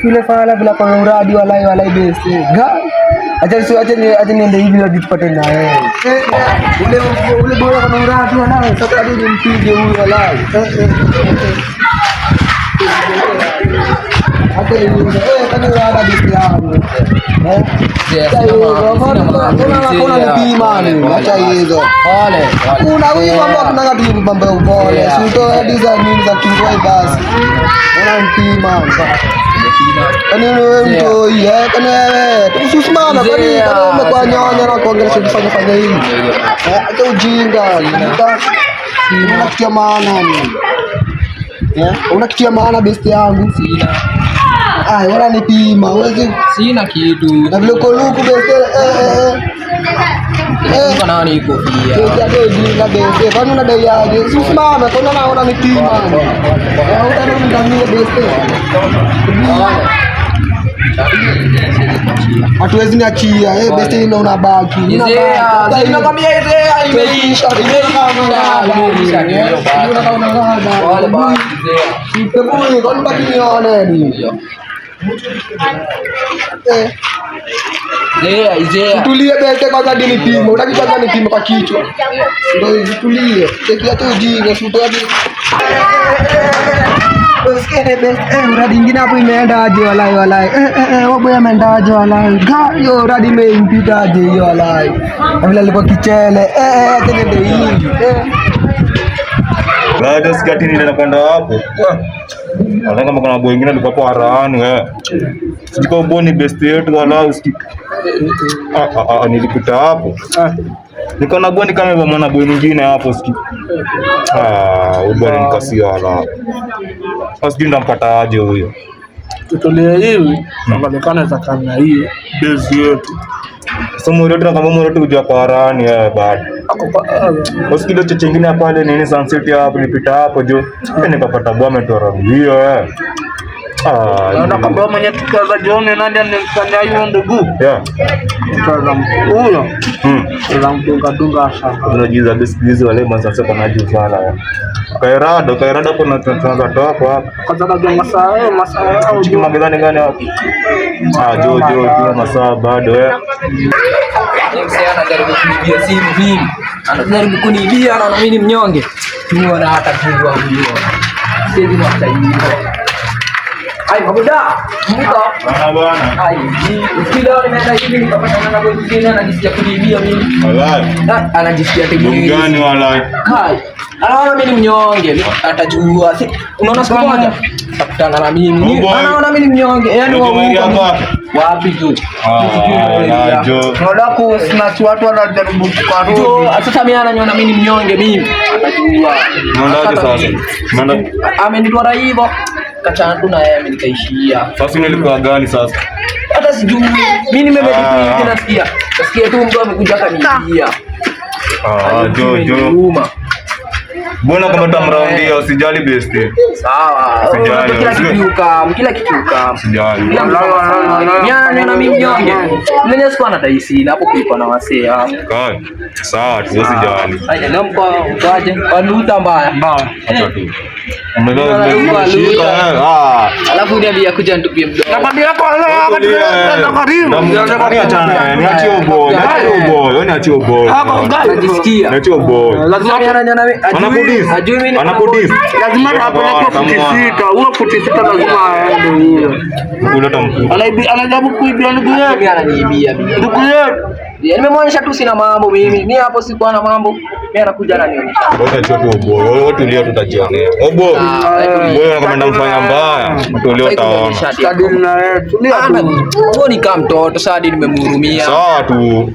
Kile fala bila kwa uradi walai besi. Acha niende hivi hadi tupate na yeye. Ule bora kama uradi walai sasa hadi nimpige huyu walai. Hata hivi kama uradi besi yangu. Kuna mpima ni acha hizo. Pole. Kuna huyu mambo tunataka tujibu mambo ya upole. Sio design za kingoi basi. Una mpima. Kani wewe mtu yeye kani wewe tusimama kwani umekuwa nyonya na kuongelesha kufanya hivi. Hata ujinga unakitia maana ni. Unakitia maana best yangu sina. Wala nipima uweze sina kitu. Na vile koluku best Kana ni kofia. Ndio ujinga best. Kwani unadai aje? Usimama kwani unaona nipima. Utaona ndani best. Hatuwezi niachia best ina unabaki. Ninakwambia imeisha. Wale basi Sipebui kwa mbaki nione ni. Tulie bete kwanza dini pimo. Unataka kwanza nipime kwa kichwa. Ndio tulie. Tekia tu ujinga shuto hadi. Uradi ingine hapo imeenda aje walai. Wapo yameenda aje walai. Hiyo uradi imempita aje hiyo walai. Na vile alikuwa kichele. Tena ndio hivi. Baada sikati nile kwenda hapo. Wala kama kuna boy wengine alikuwa kwa harani sijiko boni best yetu wala usiki. Nilikuta hapo. Nikaona boni kama mwana boy mwingine hapo siki. Ubani nikasia wala. Asijui ndampata aje huyo. Tutolee hivi, tunaonekana za kana hii base yetu. Somo letu kama mmoja tu kuja kwa harani bado. Hospitali chochote kingine pale nini Sunset hapo nipita hapo jo. Nikapata bwana mtora hiyo na kama mwenye tukaza jioni nani anifanya hiyo ndugu. Tukaza huyo. Tunamdunga sana. Unajiza basic wale mwanzo kama jufala. Kairada hapo na tunaanza toa hapo. Kwanza ndio masaa au chiki magazani gani hapo? Jo masaa bado anajaribu kunibia simu mimi. Anajaribu kunibia na mimi ni mnyonge. Tuona hata kujua huyo. Sisi ni watajiri. Ai mabuda, muka. Bwana. Ai, ukila nimeenda hivi nikapata na boy mwingine anajisikia kunibia mimi. Walai. Anajisikia tegeni. Gani walai? Kai. Anaona mimi ni mnyonge, atajua. Unaona siku moja takutana na mimi. Anaona mimi ni mnyonge. Yaani wapi tu? Ndio ku snatch watu wanajaribu kukarudi. Sasa mimi ananiona mimi ni mnyonge mimi. Atajua. Mwandaje sasa? Amenitoa hivyo. Kachana tu na yeye nikaishia. Sasa nilikuwa gani sasa? Hata sijui. Mimi nimebeti tu nasikia. Nasikia tu mtu amekuja kanibia. Jo. Mbona kama tamraundia usijali best. Sawa. Usijali. Kila kitu kama. Usijali. Na mimi mnyonge. Mwenye siku anataisi hapo kuipa na wasee hapo. Kai. Sawa, usijali. Haya, leo mkaje? Wanuta mbaya. Acha tu. Alafu niambia kuja nitupie mdomo. Nakwambia kwa leo karibu. Niachie ubo. Niachie ubo. Najisikia. Niachie ubo. Lazima ananiona mimi. Ajui mimi. Anapodis. Lazima apeleke futi sita. Huo futi sita lazima aende huyo. Kuleta mkuu. Anajaribu kuibia ndugu yake. Mimi ananiibia mimi. Ndugu yake. Nimemwonyesha tu sina mambo mimi. Mimi hapo sikuwa na mambo. Mimi anakuja ananionyesha. Wewe acha tu ubo. Wewe tulia tutajionea. Obo. Wewe kama ndamfanya mbaya, tulio utaona. Kadiri na yeye. Tulia tu. Wewe ni kama mtoto sasa hadi nimemhurumia. Sawa tu.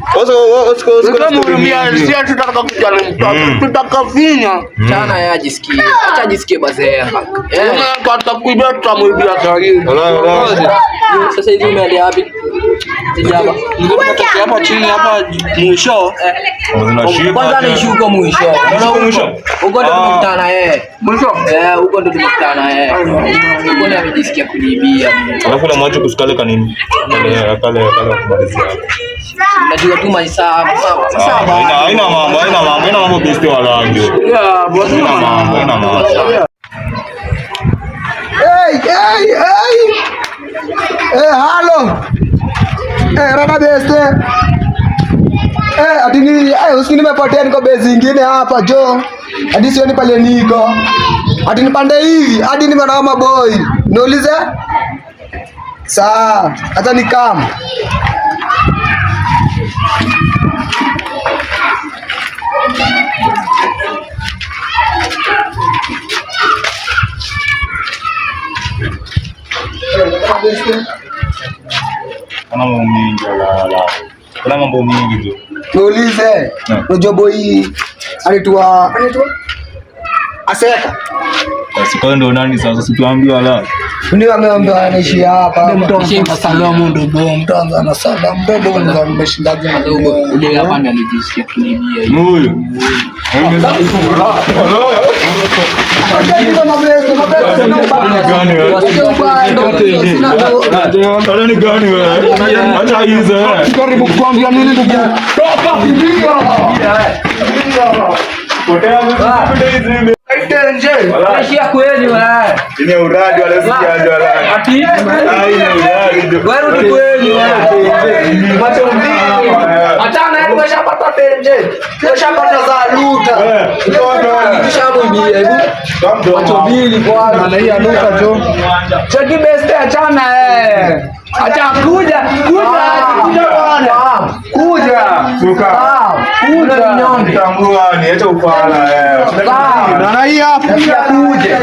Usimhurumia, sisi tutaka kujana mtoto. Tutakafinya. Chana yeye ajisikie. Acha ajisikie bazea. Kwa tutakuibia tutamwibia zaidi. Sasa hivi umeenda wapi? Sijaba. Ningepata hapa chini hapa mwisho. Kwanza nishuka mwisho. Uko ndo tumekutana Mwisho? Uko ndo tumekutana Uko ndo amejisikia kunibia. Alafu na mwacho kusikale kanini? Kale kumalizia. Najua tu mahesabu. Sasa haina mambo besti wala ndio. Haina mambo. Hey! Halo. Rada beste. Atini usikini nimepotea niko base nyingine hapa jo. Hadi sioni pale niko. Hadi nipande hivi, hadi nimeona maboy. Niulize? Sawa, hata nikam. Kuna mambo mingi la. Kuna mambo mingi tu. Niulize. Unajua boy anaitwa Aseka. Basi kwa ndo nani sasa situambia la. Ndio ameambia anaishi hapa. Mtu salamu ndo bom tanza na salamu ndo ndo nimeshindaje na dogo. Ule hapa ndiye alijisikia kunibia hiyo. Huyo. Ni gani wewe? Acha hizo. Karibu kuambia nini ndugu? Toka kimbia. Potea hizi. Aishia kweli wewe. Ni uradi wala sijaje wala. Ati? Ai ni uradi. Wewe ni kweli wewe. Macho mbili. Achana hebu shapata tenje. Shapata za luta. Tushamwibia hebu. Macho mbili kwanza na hii anuka jo. Cheki best achana Acha kuja bwana. Kuja. Suka. Kuja nyonge. Tambua ni acha upala Na hii hapa kuja.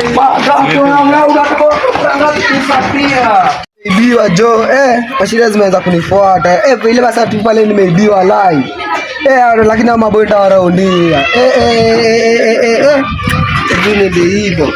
Ibiwa jo, mashida zimeanza kunifuata. Ile basa tu pale nimeibiwa live. Lakini na maboy tawaraundi. Ndio hivyo.